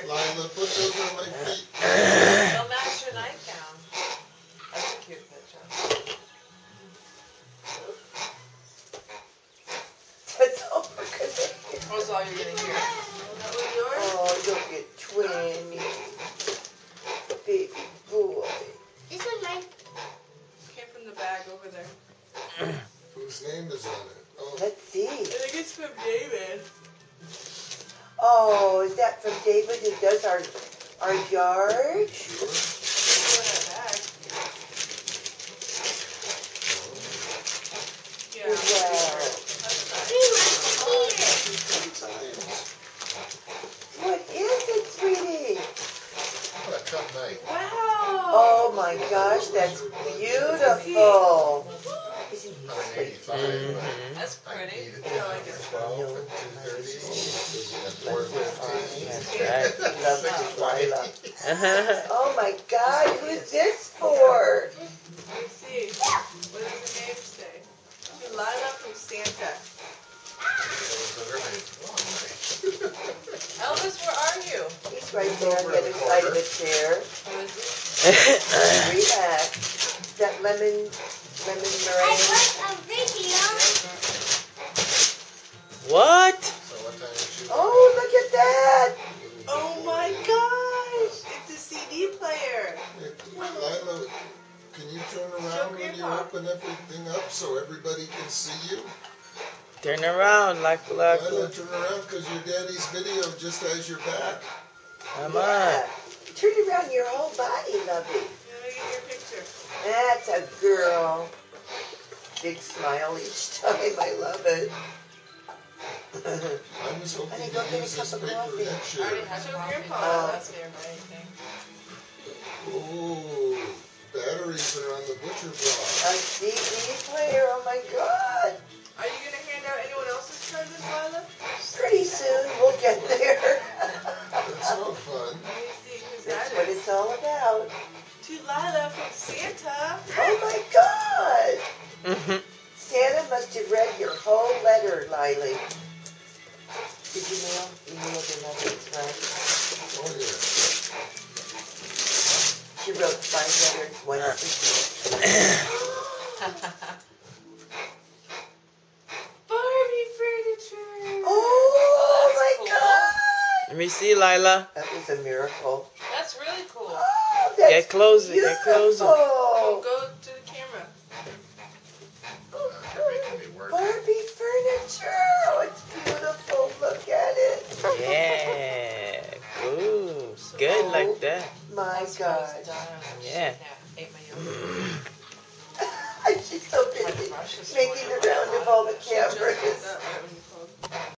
Lila, put those on my feet. They'll match your nightgown. That's a cute picture. That's all we're gonna hear. That's all you're gonna hear. That was yours? Oh, look at Twinny. Baby boy. This one mine. Came from the bag over there. Whose name is on it? Oh, Let's see. I think it's from David. Oh, is that from David who does our yard? sure. Go in that bag. Yeah. Wow. That's nice. What is it, sweetie? What a tough night. Wow. Oh my gosh, that's beautiful. Isn't he sweet? 185. That's I pretty. need it I like it. 12 and 2:30. At 4:15. That's right. Love it, Lila. Oh my God, who's this for? Let me see. What does the name say? To Lila from Santa. Elvis, where are you? He's right there on the other side of the chair. Who is it? Relax. That lemon I meringue. put a video. What? So what time is she? Oh, look at that. Oh my gosh! It's a CD player. Lila, can you turn around when you open everything up so everybody can see you? Turn around like Lila, turn around because your daddy's video just has your back. Come on. Yeah. Turn around your whole body, lovey. Let me get your picture. That's a girl. Big smile each time. I love it. I was hoping Honey, to go get a use cup this of paper coffee. next I already year. have grandpa. Oh. That's there, anything. Oh, batteries are on the butcher block. A CD player. Oh my God. Are you gonna hand out anyone else's presents, Lila? Pretty soon we'll get there. That's no fun. Let me see who's That's that what is. it's all about. To Lila from Santa. Oh my God. Santa must have read your whole letter, Lily. Did you mail? You mailed your letters, right? Oh, yeah. She wrote 5 letters, 1 for Barbie furniture. Oh my That's cool. God. Let me see, Lila. That was a miracle. That's really cool. Oh, that's Get closer, get beautiful. closer. Oh, go to the camera. You're making me work. Barbie furniture. Oh, it's beautiful. Look at it. Yeah. Cool. Good like that. My God. Yeah. She's so busy making the round of all the cameras.